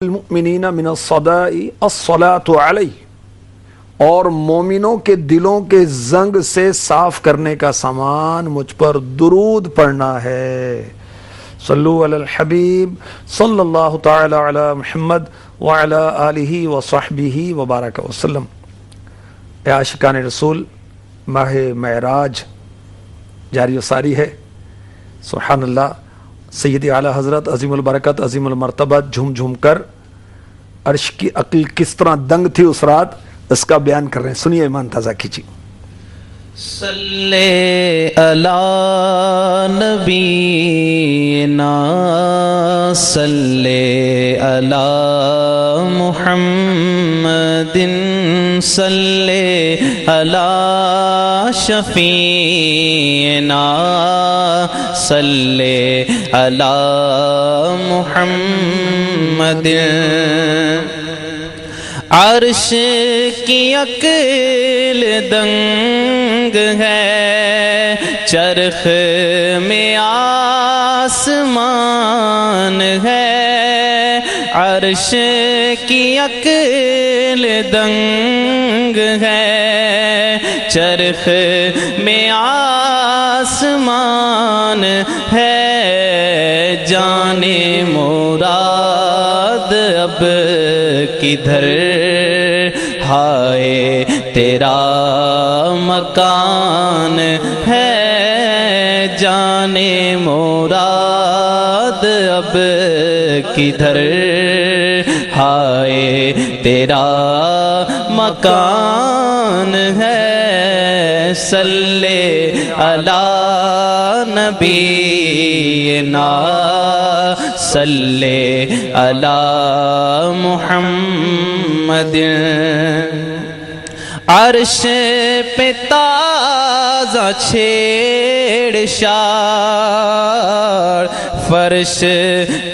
المؤمنین من الصداء الصلاۃ علیہ، اور مومنوں کے دلوں کے زنگ سے صاف کرنے کا سامان مجھ پر درود پڑھنا ہے۔ صلو علی الحبیب صلی اللہ تعالی علی محمد وعلی آلہ وصحبہ وبارک وسلم۔ اے عاشقان رسول، ماہ معراج جاری و ساری ہے۔ سبحان اللہ، سیدی اعلیٰ حضرت عظیم البرکت عظیم المرتبہ جھوم جھوم کر عرش کی عقل کس طرح دنگ تھی اس رات، اس کا بیان کر رہے ہیں۔ سنیے، ایمان تازہ کیجیے۔ صلی علی نبینا صلی علی محمد صلی علی شفیعنا صلی علی محمد۔ عرش کی عقل دنگ ہے، چرخ میں آسمان ہے۔ عرش کی عقل دنگ ہے، چرخ میں آسمان ہے۔ جانے مراد اب کدھر، ہائے تیرا مکان ہے۔ جانے مراد اب کدھر، ہائے تیرا مکان ہے۔ صلی علی نبینا صلی علی محمد۔ عرش پہ تازہ چھیڑ شار، فرش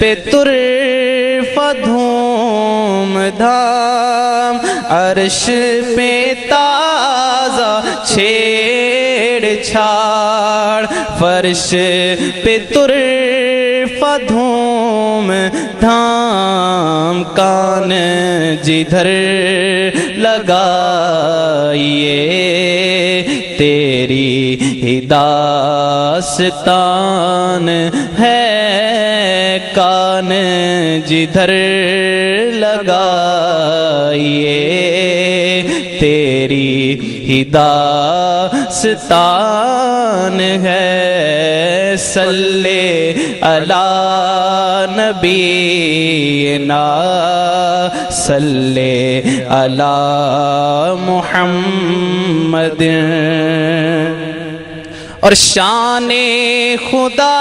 پہ طرف دھوم دھام۔ عرش پہ تازہ چھیڑ چھاڑ، فرش پہ طرف دھوم دھام۔ کان جدھر لگائیے تیری ہی داستان ہے۔ کان جدھر لگائیے تیری ہی داستان ہے۔ صلی علی نبینا صلی علی محمد۔ اور شان خدا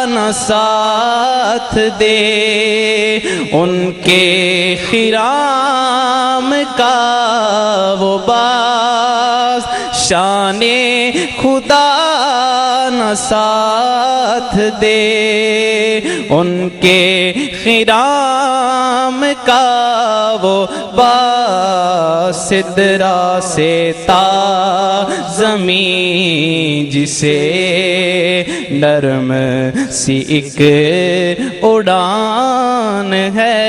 نہ ساتھ دے ان کے خرام کا وہ باز۔ شان خدا نہ ساتھ دے ان کے خرام کا وہ باز۔ سدرا سے تا زمین جسے نرم سی ایک اڑان ہے۔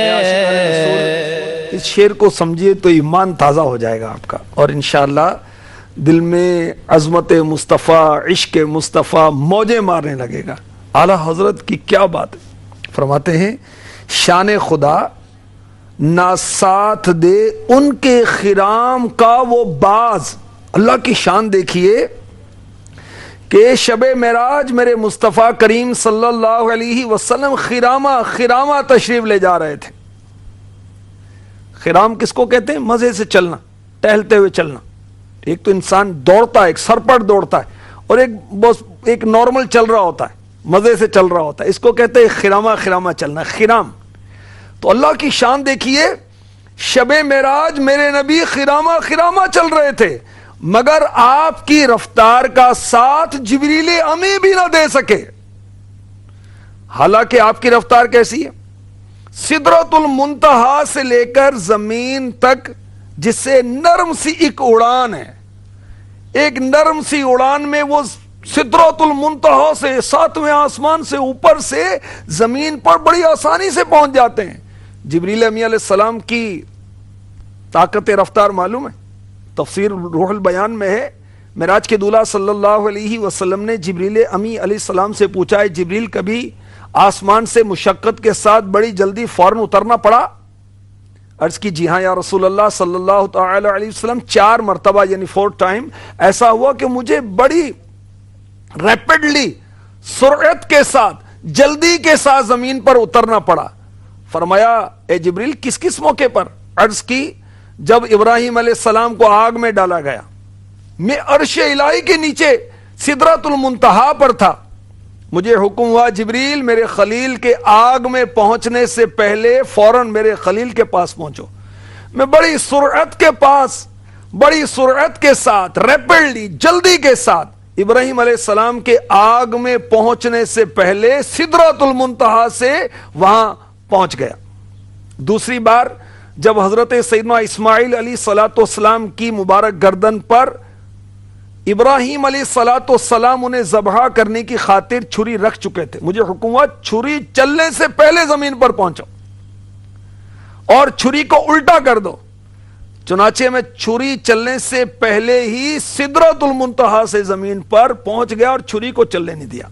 اس شعر کو سمجھیے تو ایمان تازہ ہو جائے گا آپ کا، اور انشاءاللہ دل میں عظمت مصطفیٰ، عشق مصطفیٰ موجیں مارنے لگے گا۔ اعلیٰ حضرت کی کیا بات ہے، فرماتے ہیں شان خدا نہ ساتھ دے ان کے خرام کا وہ باز۔ اللہ کی شان دیکھیے کہ شب معراج میرے مصطفیٰ کریم صلی اللہ علیہ وسلم خرامہ تشریف لے جا رہے تھے۔ خرام کس کو کہتے ہیں؟ مزے سے چلنا، ٹہلتے ہوئے چلنا۔ ایک تو انسان دوڑتا ہے، ایک سرپٹ دوڑتا ہے، اور ایک نارمل چل رہا ہوتا ہے، مزے سے چل رہا ہوتا ہے۔ اس کو کہتے ہیں خرامہ چلنا، خرام۔ تو اللہ کی شان دیکھیے، شب معراج میرے نبی خرامہ چل رہے تھے، مگر آپ کی رفتار کا ساتھ جبریل امی بھی نہ دے سکے۔ حالانکہ آپ کی رفتار کیسی ہے؟ سدرۃ المنتہا سے لے کر زمین تک جس سے نرم سی ایک اڑان ہے، ایک نرم سی اڑان میں وہ سدرۃ المنتہا سے، ساتویں آسمان سے اوپر سے زمین پر بڑی آسانی سے پہنچ جاتے ہیں۔ جبریل امی علیہ السلام کی طاقت رفتار معلوم ہے؟ تفسیر روح البیان میں ہے، معراج کے دولہ صلی اللہ علیہ وسلم نے جبریل امی علیہ السلام سے پوچھا ہے جبریل کبھی آسمان سے مشقت کے ساتھ بڑی جلدی فوراً اترنا پڑا؟ عرض کی جی ہاں یا رسول اللہ صلی اللہ تعالی علیہ وسلم، 4 مرتبہ یعنی 4 ٹائم ایسا ہوا کہ مجھے بڑی ریپڈلی سرعت کے ساتھ جلدی کے ساتھ زمین پر اترنا پڑا۔ فرمایا اے جبریل کس کس موقع پر؟ عرض کی جب ابراہیم علیہ السلام کو آگ میں ڈالا گیا، میں عرش الہی کے نیچے سدرۃ المنتہا پر تھا، مجھے حکم ہوا جبریل میرے خلیل کے آگ میں پہنچنے سے پہلے فوراً میرے خلیل کے پاس پہنچو۔ میں بڑی سرعت کے ساتھ ریپڈلی جلدی کے ساتھ ابراہیم علیہ السلام کے آگ میں پہنچنے سے پہلے سدرۃ المنتہا سے وہاں پہنچ گیا۔ دوسری بار جب حضرت سیدنا اسماعیل علیہ الصلوۃ والسلام کی مبارک گردن پر ابراہیم علیہ الصلوۃ والسلام انہیں ذبح کرنے کی خاطر چھری رکھ چکے تھے، مجھے حکم ہوا چھری چلنے سے پہلے زمین پر پہنچو اور چھری کو الٹا کر دو۔ چنانچہ میں چھری چلنے سے پہلے ہی سدرۃ المنتہا سے زمین پر پہنچ گیا اور چھری کو چلنے نہیں دیا۔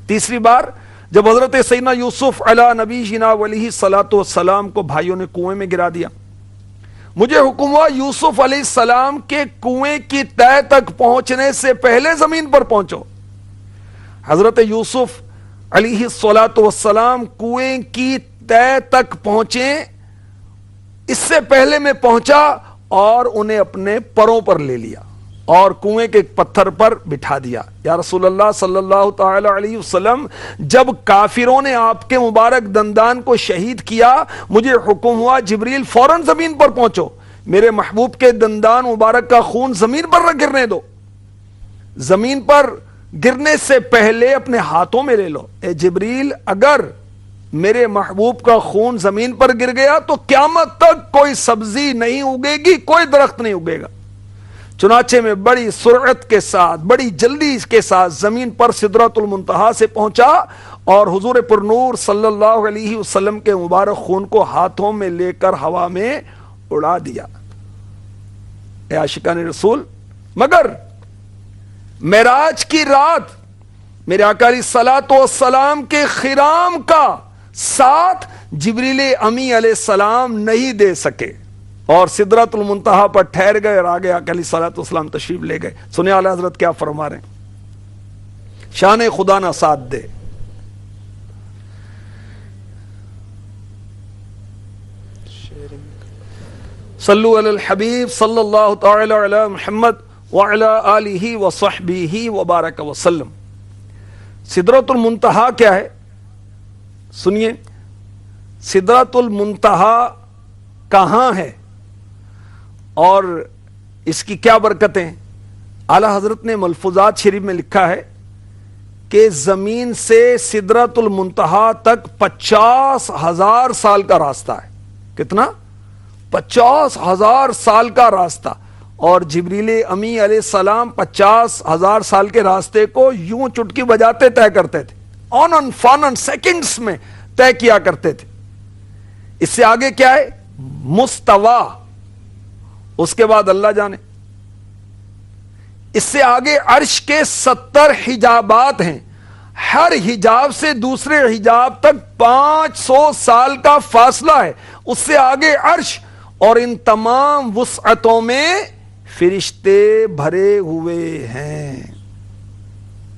تیسری بار جب حضرت سیدنا یوسف علیہ نبی جنا علیہ الصلوۃ والسلام کو بھائیوں نے کنویں میں گرا دیا، مجھے حکم ہوا یوسف علیہ السلام کے کنویں کی تہہ تک پہنچنے سے پہلے زمین پر پہنچو۔ حضرت یوسف علیہ الصلوۃ والسلام کنویں کی تہہ تک پہنچے، اس سے پہلے میں پہنچا اور انہیں اپنے پروں پر لے لیا اور کنویں کے ایک پتھر پر بٹھا دیا۔ یا رسول اللہ صلی اللہ تعالی علیہ وسلم، جب کافروں نے آپ کے مبارک دندان کو شہید کیا، مجھے حکم ہوا جبریل فوراً زمین پر پہنچو، میرے محبوب کے دندان مبارک کا خون زمین پر نہ گرنے دو، زمین پر گرنے سے پہلے اپنے ہاتھوں میں لے لو۔ اے جبریل اگر میرے محبوب کا خون زمین پر گر گیا تو قیامت تک کوئی سبزی نہیں اگے گی، کوئی درخت نہیں اگے گا۔ چنانچہ میں بڑی سرعت کے ساتھ بڑی جلدی کے ساتھ زمین پر سدرۃ المنتہا سے پہنچا اور حضور پر نور صلی اللہ علیہ وسلم کے مبارک خون کو ہاتھوں میں لے کر ہوا میں اڑا دیا۔ اے عاشقان رسول، مگر معراج کی رات میرے آقا علیہ الصلوۃ والسلام کے خرام کا ساتھ جبریل امی علیہ السلام نہیں دے سکے اور سدرۃ المنتہا پر ٹھہر گئے اور آگے آقا علیہ الصلوۃ والسلام تشریف لے گئے۔ سنیں اعلیٰ حضرت کیا فرما رہے ہیں، شان خدا نہ ساتھ دے۔ صلو علی الحبیب صلی اللہ تعالی علی محمد وعلی آلہ وصحبہ وبارک وسلم۔ سدرۃ المنتہا کیا ہے؟ سنیے، سدرۃ المنتہا کہاں ہے اور اس کی کیا برکتیں؟ اعلیٰ حضرت نے ملفوظات شریف میں لکھا ہے کہ زمین سے سدرۃ المنتہا تک 50,000 سال کا راستہ ہے۔ کتنا؟ 50,000 سال کا راستہ، اور جبریل امی علیہ السلام 50,000 سال کے راستے کو یوں چٹکی بجاتے طے کرتے تھے، آنن فانن سیکنڈز میں طے کیا کرتے تھے۔ اس سے آگے کیا ہے؟ مستوا، اس کے بعد اللہ جانے۔ اس سے آگے عرش کے 70 حجابات ہیں، ہر حجاب سے دوسرے حجاب تک 500 سال کا فاصلہ ہے۔ اس سے آگے عرش اور ان تمام وسعتوں میں فرشتے بھرے ہوئے ہیں۔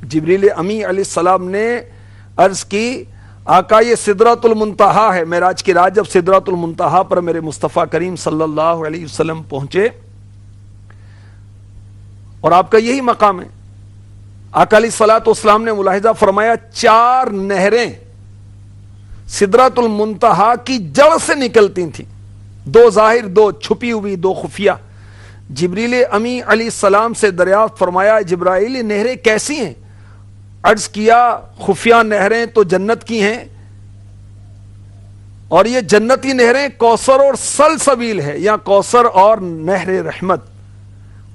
جبریل امی علیہ السلام نے عرض کی آقا یہ سدرۃ المنتہا ہے۔ معراج کی رات جب سدرۃ المنتہا پر میرے مصطفیٰ کریم صلی اللہ علیہ وسلم پہنچے اور آپ کا یہی مقام ہے، آقا علیہ الصلوۃ والسلام نے ملاحظہ فرمایا 4 نہریں سدرۃ المنتہا کی جڑ سے نکلتی تھیں، 2 ظاہر، 2 چھپی ہوئی، 2 خفیہ۔ جبریل امی علیہ السلام سے دریافت فرمایا جبرائیل یہ نہریں کیسی ہیں؟ عرض کیا خفیہ نہریں تو جنت کی ہیں، اور یہ جنتی نہریں کوثر اور سلسبیل ہے، یا کوثر اور نہر رحمت،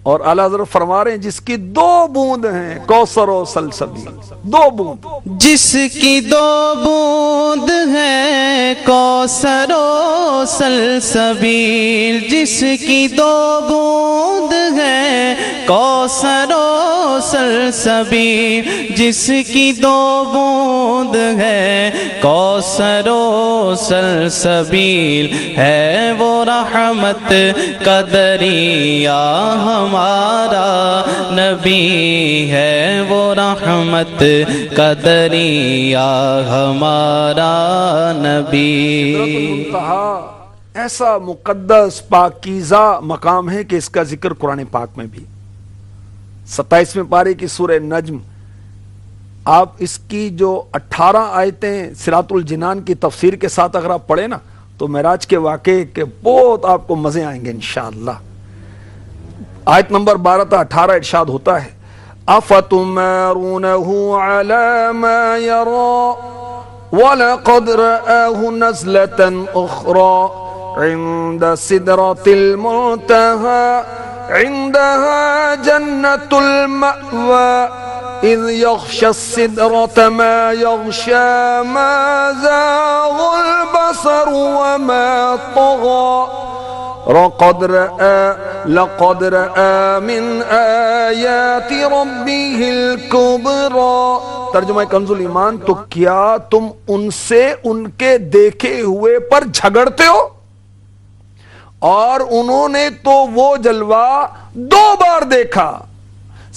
اور اعلیٰ حضرت فرما رہے ہیں جس کی 2 بوند ہیں کوثر و سلسبیل، 2 بوند، جس کی 2 بوند ہے کوثر و سلسبیل، جس کی 2 بوند ہے کوثر و سلسبیل، جس کی 2 بوند ہے کوثر و سلسبیل، ہے وہ رحمت کا دریا ہمارا نبی، ہے وہ رحمت کا دریا ہمارا نبی۔ منتہا ایسا مقدس پاکیزہ مقام ہے کہ اس کا ذکر قرآن پاک میں بھی 27ویں پارے کی سورہ نجم، آپ اس کی جو 18 آیتیں صراط الجنان کی تفسیر کے ساتھ اگر آپ پڑھیں نا تو معراج کے واقعے کے بہت آپ کو مزے آئیں گے انشاءاللہ۔ آیت نمبر 12 تا 18 ارشاد ہوتا ہے اَفَتُمَارُونَهُ عَلَى مَا يَرَى وَلَقَدْ رَآهُ نَزْلَةً أُخْرَى عِنْدَ سِدْرَةِ الْمُنْتَهَى عِنْدَهَا جَنَّةُ الْمَأْوَى إِذْ يَغْشَى السِّدْرَةَ مَا يَغْشَى مَا زَاغَ الْبَصَرُ وَمَا طَغَى لقد رأى من آیات ربه الكبرى۔ ترجمہ کنز الایمان، تو کیا تم ان سے ان کے دیکھے ہوئے پر جھگڑتے ہو؟ اور انہوں نے تو وہ جلوہ 2 بار دیکھا،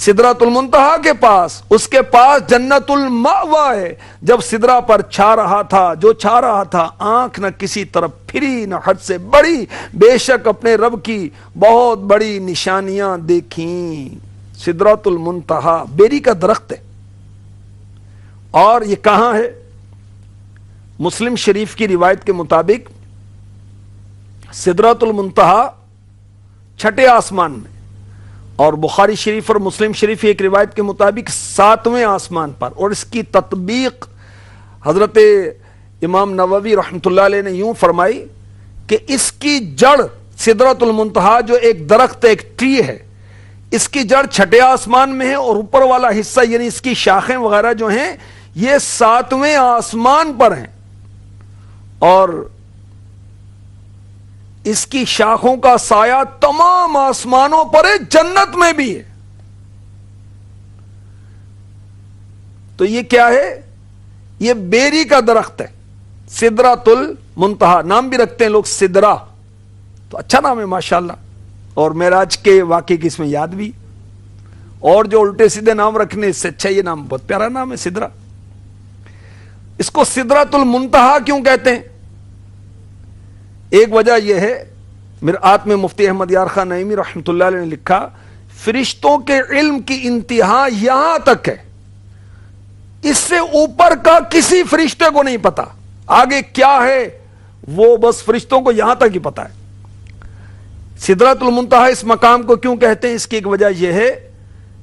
سدرۃ المنتہا کے پاس، اس کے پاس جنت المأویٰ ہے۔ جب سدرہ پر چھا رہا تھا، جو چھا رہا تھا، آنکھ نہ کسی طرف پھری نہ حد سے بڑی، بے شک اپنے رب کی بہت بڑی نشانیاں دیکھیں۔ سدرۃ المنتہا بیری کا درخت ہے، اور یہ کہاں ہے؟ مسلم شریف کی روایت کے مطابق سدرۃ المنتہا 6 آسمان میں، اور بخاری شریف اور مسلم شریف ایک روایت کے مطابق 7ویں آسمان پر، اور اس کی تطبیق حضرت امام نووی رحمۃ اللہ علیہ نے یوں فرمائی کہ اس کی جڑ، سدرۃ المنتہا جو ایک درخت، ایک ٹری ہے، اس کی جڑ 6 آسمان میں ہے، اور اوپر والا حصہ یعنی اس کی شاخیں وغیرہ جو ہیں یہ 7ویں آسمان پر ہیں، اور اس کی شاخوں کا سایہ تمام آسمانوں پر ہے، جنت میں بھی ہے۔ تو یہ کیا ہے؟ یہ بیری کا درخت ہے، سدرۃ المنتہا، نام بھی رکھتے ہیں لوگ سدرہ، تو اچھا نام ہے ماشاءاللہ، اور معراج کے واقعے کی اس میں یاد بھی، اور جو الٹے سیدھے نام رکھنے اس سے اچھا یہ نام، بہت پیارا نام ہے سدرہ۔ اس کو سدرۃ المنتہا کیوں کہتے ہیں؟ ایک وجہ یہ ہے، مرآت میں مفتی احمد یار خان نعیمی رحمۃ اللہ علیہ نے لکھا، فرشتوں کے علم کی انتہا یہاں تک ہے، اس سے اوپر کا کسی فرشتے کو نہیں پتا، آگے کیا ہے وہ بس فرشتوں کو یہاں تک ہی پتا ہے۔ سدرۃ المنتہا اس مقام کو کیوں کہتے ہیں؟ اس کی ایک وجہ یہ ہے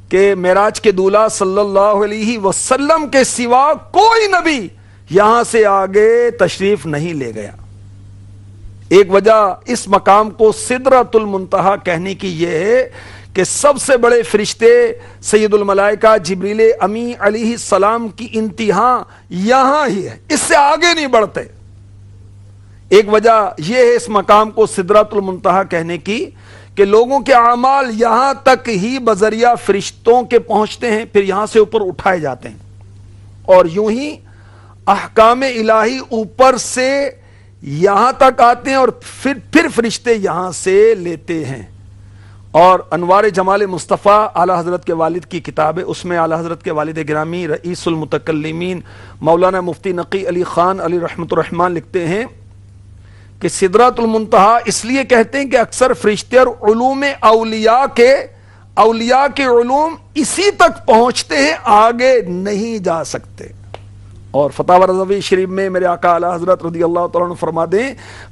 کہ معراج کے دولہ صلی اللہ علیہ وسلم کے سوا کوئی نبی یہاں سے آگے تشریف نہیں لے گیا۔ ایک وجہ اس مقام کو سدرۃ المنتہا کہنے کی یہ ہے کہ سب سے بڑے فرشتے سید الملائکہ جبریل امی علیہ السلام کی انتہا یہاں ہی ہے، اس سے آگے نہیں بڑھتے۔ ایک وجہ یہ ہے اس مقام کو سدرۃ المنتہا کہنے کی کہ لوگوں کے اعمال یہاں تک ہی بذریعہ فرشتوں کے پہنچتے ہیں، پھر یہاں سے اوپر اٹھائے جاتے ہیں، اور یوں ہی احکام الہی اوپر سے یہاں تک آتے ہیں، اور پھر فرشتے یہاں سے لیتے ہیں۔ اور انوار جمال مصطفیٰ اعلیٰ حضرت کے والد کی کتاب ہے، اس میں اعلیٰ حضرت کے والد گرامی رئیس المتکلمین مولانا مفتی نقی علی خان علی رحمۃ الرحمان لکھتے ہیں کہ سدرۃ المنتہا اس لیے کہتے ہیں کہ اکثر فرشتے اور علوم اولیاء کے علوم اسی تک پہنچتے ہیں، آگے نہیں جا سکتے۔ اور فتاوی رضوی شریف میں میرے آقا اعلیٰ حضرت رضی اللہ تعالیٰ عنہ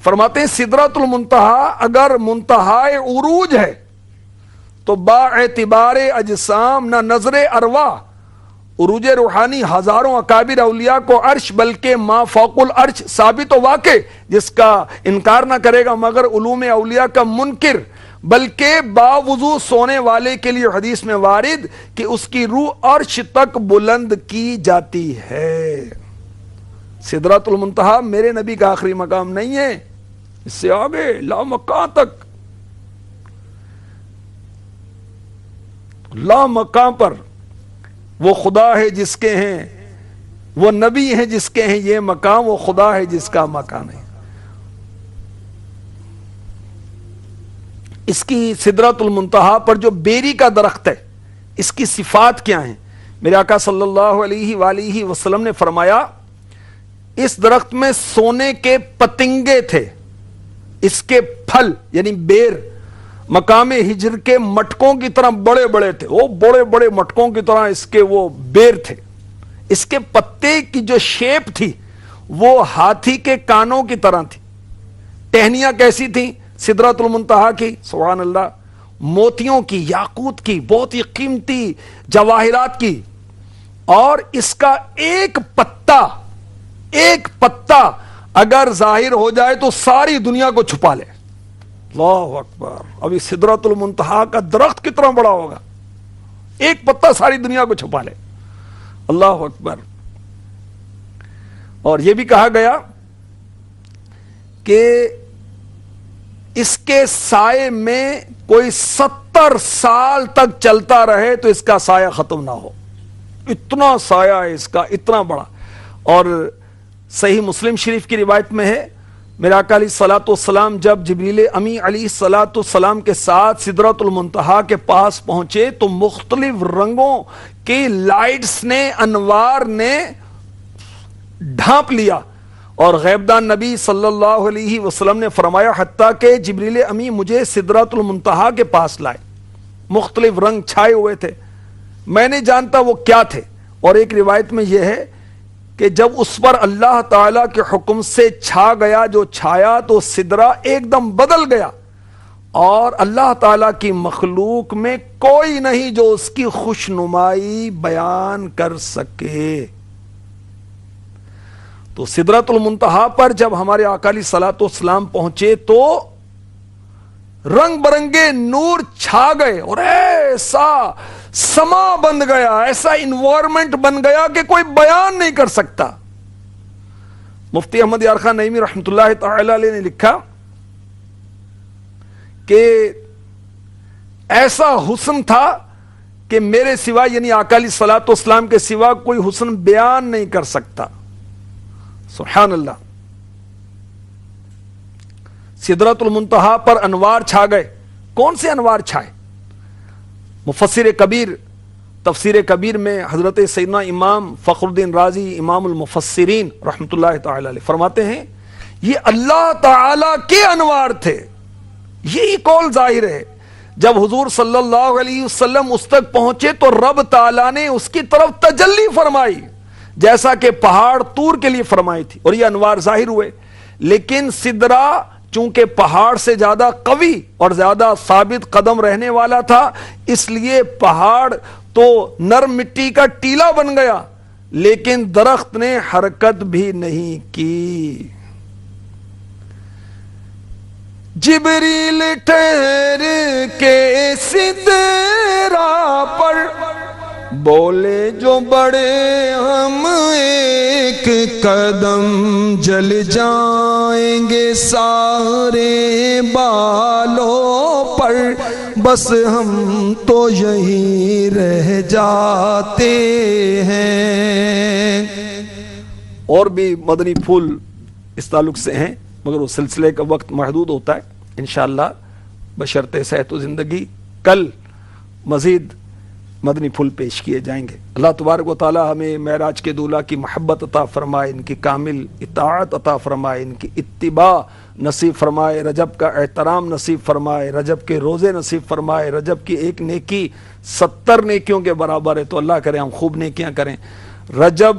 فرماتے ہیں سدرۃ المنتہا اگر منتہائے عروج ہے تو با اعتبار اجسام نہ نظر ارواح، عروج روحانی ہزاروں اکابر اولیاء کو عرش بلکہ ما فوق العرش ثابت و واقع، جس کا انکار نہ کرے گا مگر علوم اولیاء کا منکر، بلکہ باوضو سونے والے کے لیے حدیث میں وارد کہ اس کی روح عرش تک بلند کی جاتی ہے۔ سدرۃ المنتہا میرے نبی کا آخری مقام نہیں ہے، اس سے آگے لامکان تک، لامکان پر وہ خدا ہے جس کے ہیں، وہ نبی ہیں جس کے ہیں یہ مقام، وہ خدا ہے جس کا مکان ہے۔ اس کی سدرۃ المنتہا پر جو بیری کا درخت ہے، اس کی صفات کیا ہیں؟ میرے آقا صلی اللہ علیہ وآلہ وسلم نے فرمایا اس درخت میں سونے کے پتنگے تھے، اس کے پھل یعنی بیر مقام ہجر کے مٹکوں کی طرح بڑے بڑے تھے، وہ بڑے بڑے مٹکوں کی طرح اس کے وہ بیر تھے۔ اس کے پتے کی جو شیپ تھی وہ ہاتھی کے کانوں کی طرح تھی۔ ٹہنیاں کیسی تھیں سدرۃ المنتہا کی؟ سبحان اللہ، موتیوں کی، یاقوت کی، بہت ہی قیمتی جواہرات کی، اور اس کا ایک پتا اگر ظاہر ہو جائے تو ساری دنیا کو چھپا لے۔ اللہ اکبر! ابھی سدرۃ المنتہا کا درخت کتنا بڑا ہوگا، ایک پتا ساری دنیا کو چھپا لے۔ اللہ اکبر! اور یہ بھی کہا گیا کہ اس کے سائے میں کوئی 70 سال تک چلتا رہے تو اس کا سایہ ختم نہ ہو، اتنا سایہ ہے اس کا، اتنا بڑا۔ اور صحیح مسلم شریف کی روایت میں ہے میرے آقا علیہ الصلوۃ والسلام جب جبریل امی علیہ الصلوۃ والسلام کے ساتھ سدرۃ المنتہا کے پاس پہنچے تو مختلف رنگوں کی لائٹس نے، انوار نے ڈھانپ لیا، اور غیبدان نبی صلی اللہ علیہ وسلم نے فرمایا حتیٰ کہ جبریل امی مجھے سدرۃ المنتہا کے پاس لائے، مختلف رنگ چھائے ہوئے تھے، میں نہیں جانتا وہ کیا تھے۔ اور ایک روایت میں یہ ہے کہ جب اس پر اللہ تعالیٰ کے حکم سے چھا گیا جو چھایا تو سدرہ ایک دم بدل گیا، اور اللہ تعالیٰ کی مخلوق میں کوئی نہیں جو اس کی خوشنمائی بیان کر سکے۔ تو سدرۃ المنتہا پر جب ہمارے آقا علیہ الصلوۃ والسلام پہنچے تو رنگ برنگے نور چھا گئے، اور ایسا سما بن گیا، ایسا انوائرمنٹ بن گیا کہ کوئی بیان نہیں کر سکتا۔ مفتی احمد یار خان نعیمی رحمۃ اللہ تعالی علیہ نے لکھا کہ ایسا حسن تھا کہ میرے سوا یعنی آقا علیہ الصلوۃ والسلام کے سوا کوئی حسن بیان نہیں کر سکتا۔ سبحان اللہ! سدرۃ المنتہا پر انوار چھا گئے۔ کون سے انوار چھائے؟ مفسر کبیر تفسیر کبیر میں حضرت سیدنا امام فخر الدین رازی امام المفسرین رحمۃ اللہ تعالی علیہ فرماتے ہیں یہ اللہ تعالی کے انوار تھے۔ یہی قول ظاہر ہے۔ جب حضور صلی اللہ علیہ وسلم اس تک پہنچے تو رب تعالی نے اس کی طرف تجلی فرمائی، جیسا کہ پہاڑ طور کے لیے فرمائی تھی، اور یہ انوار ظاہر ہوئے۔ لیکن سدرہ چونکہ پہاڑ سے زیادہ قوی اور زیادہ ثابت قدم رہنے والا تھا، اس لیے پہاڑ تو نرم مٹی کا ٹیلا بن گیا، لیکن درخت نے حرکت بھی نہیں کی۔ جبریل ٹھہر کے سدرہ پر بولے جو بڑے ہم ایک قدم جل جائیں گے سارے بالوں پر، بس ہم تو یہی رہ جاتے ہیں۔ اور بھی مدنی پھول اس تعلق سے ہیں مگر وہ سلسلے کا وقت محدود ہوتا ہے، انشاءاللہ بشرط صحت و زندگی کل مزید مدنی پھول پیش کیے جائیں گے۔ اللہ تبارک و تعالی ہمیں معراج کے دولہ کی محبت عطا فرمائے، ان کی کامل اطاعت عطا فرمائے، ان کی اتباع نصیب فرمائے، رجب کا احترام نصیب فرمائے، رجب کے روزے نصیب فرمائے۔ رجب کی ایک نیکی 70 نیکیوں کے برابر ہے، تو اللہ کرے ہم خوب نیکیاں کریں۔ رجب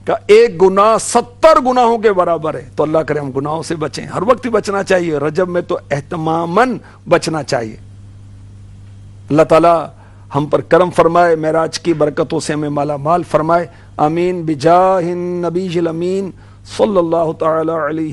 کا ایک گناہ 70 گناہوں کے برابر ہے، تو اللہ کرے ہم گناہوں سے بچیں۔ ہر وقت ہی بچنا چاہیے، رجب میں تو اہتماماً بچنا چاہیے۔ اللہ تعالی ہم پر کرم فرمائے، معراج کی برکتوں سے ہمیں مالا مال فرمائے۔ آمین بجاہ النبی الامین صلی اللہ تعالی علیہ